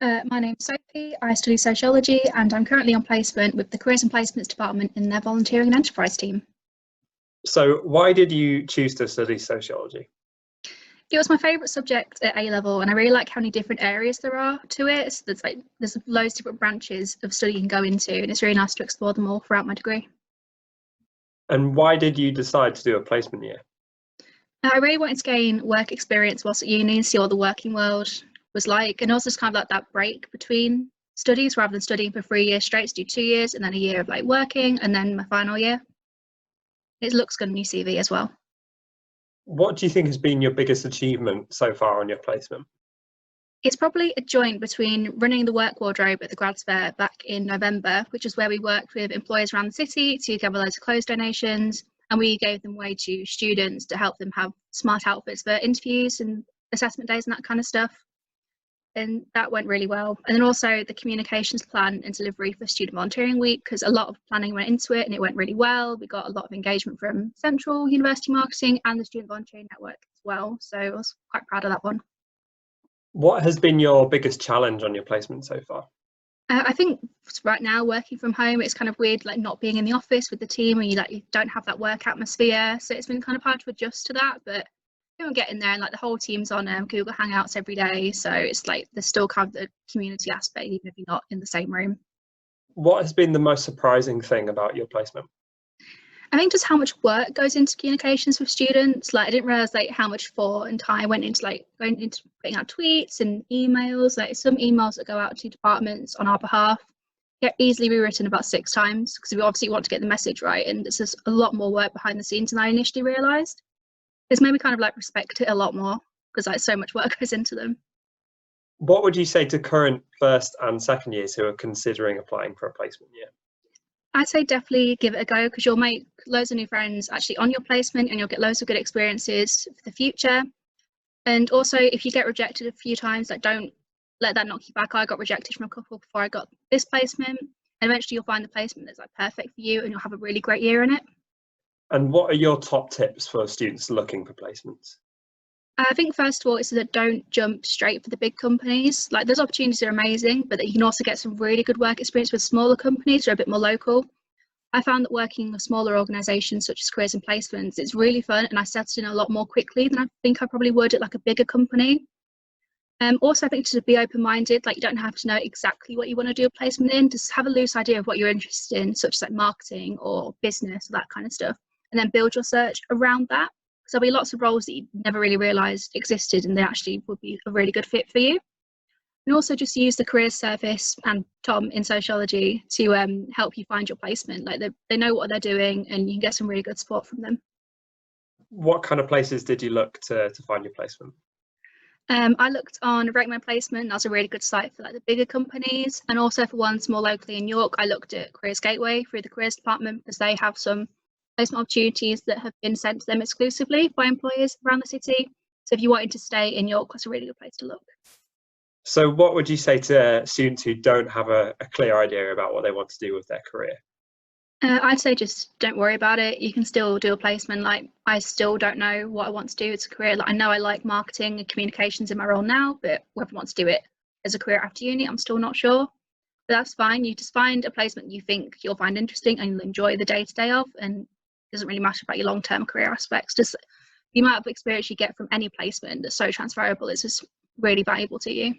My name's Sophie, I study Sociology and I'm currently on placement with the Careers and Placements Department in their Volunteering and Enterprise team. So why did you choose to study sociology? It was my favourite subject at A-level and I really like how many different areas there are to it. So there's loads of different branches of study you can go into and it's really nice to explore them all throughout my degree. And why did you decide to do a placement year? I really wanted to gain work experience whilst at uni and see what the working world was like, and also just kind of like that break between studies rather than studying for 3 years straight, to do 2 years and then a year of like working and then my final year. It looks good on your CV as well. What do you think has been your biggest achievement so far on your placement? It's probably a joint between running the work wardrobe at the Grads Fair back in November, which is where we worked with employers around the city to gather loads of clothes donations, and we gave them away to students to help them have smart outfits for interviews and assessment days and that kind of stuff. And that went really well. And then also the communications plan and delivery for Student Volunteering Week, because a lot of planning went into it and it went really well. We got a lot of engagement from Central University Marketing and the Student Volunteering Network as well. So I was quite proud of that one. What has been your biggest challenge on your placement so far? I think right now working from home, it's kind of weird, like not being in the office with the team and you don't have that work atmosphere. So it's been kind of hard to adjust to that, but we're getting there, and like the whole team's on Google Hangouts every day, so it's like there's still kind of the community aspect even if you're not in the same room. What has been the most surprising thing about your placement? I think just how much work goes into communications with students. Like I didn't realize like how much thought and time went into going into putting out tweets and emails. Like some emails that go out to departments on our behalf get easily rewritten about 6 times because we obviously want to get the message right, and there's just a lot more work behind the scenes than I initially realized. It's made me kind of like respect it a lot more because like so much work goes into them. What would you say to current first and second years who are considering applying for a placement year? I'd say definitely give it a go because you'll make loads of new friends actually on your placement and you'll get loads of good experiences for the future. And also if you get rejected a few times, like don't let that knock you back. I got rejected from a couple before I got this placement, and eventually you'll find the placement that's like perfect for you and you'll have a really great year in it. And what are your top tips for students looking for placements? I think first of all is that don't jump straight for the big companies. Like those opportunities are amazing, but that you can also get some really good work experience with smaller companies who are a bit more local. I found that working with smaller organisations such as Careers and Placements is really fun, and I settled in a lot more quickly than I think I probably would at like a bigger company. Also, I think to be open-minded, like you don't have to know exactly what you want to do a placement in, just have a loose idea of what you're interested in, such as like marketing or business or that kind of stuff, and then build your search around that. So there'll be lots of roles that you never really realised existed and they actually would be a really good fit for you. And also just use the careers service and Tom in sociology to help you find your placement. Like they know what they're doing and you can get some really good support from them. What kind of places did you look to find your placement? I looked on Rate My Placement. That's a really good site for like the bigger companies, and also for ones more locally in York, I looked at Careers Gateway through the careers department because they have some placement opportunities that have been sent to them exclusively by employers around the city. So if you wanted to stay in York, that's a really good place to look. So what would you say to students who don't have a clear idea about what they want to do with their career? I'd say just don't worry about it. You can still do a placement. Like I still don't know what I want to do as a career. Like I know I like marketing and communications in my role now, but whether I want to do it as a career after uni, I'm still not sure. But that's fine. You just find a placement you think you'll find interesting and you'll enjoy the day-to-day of, and it doesn't really matter about your long-term career aspects. Just the amount of experience you get from any placement that's so transferable is just really valuable to you.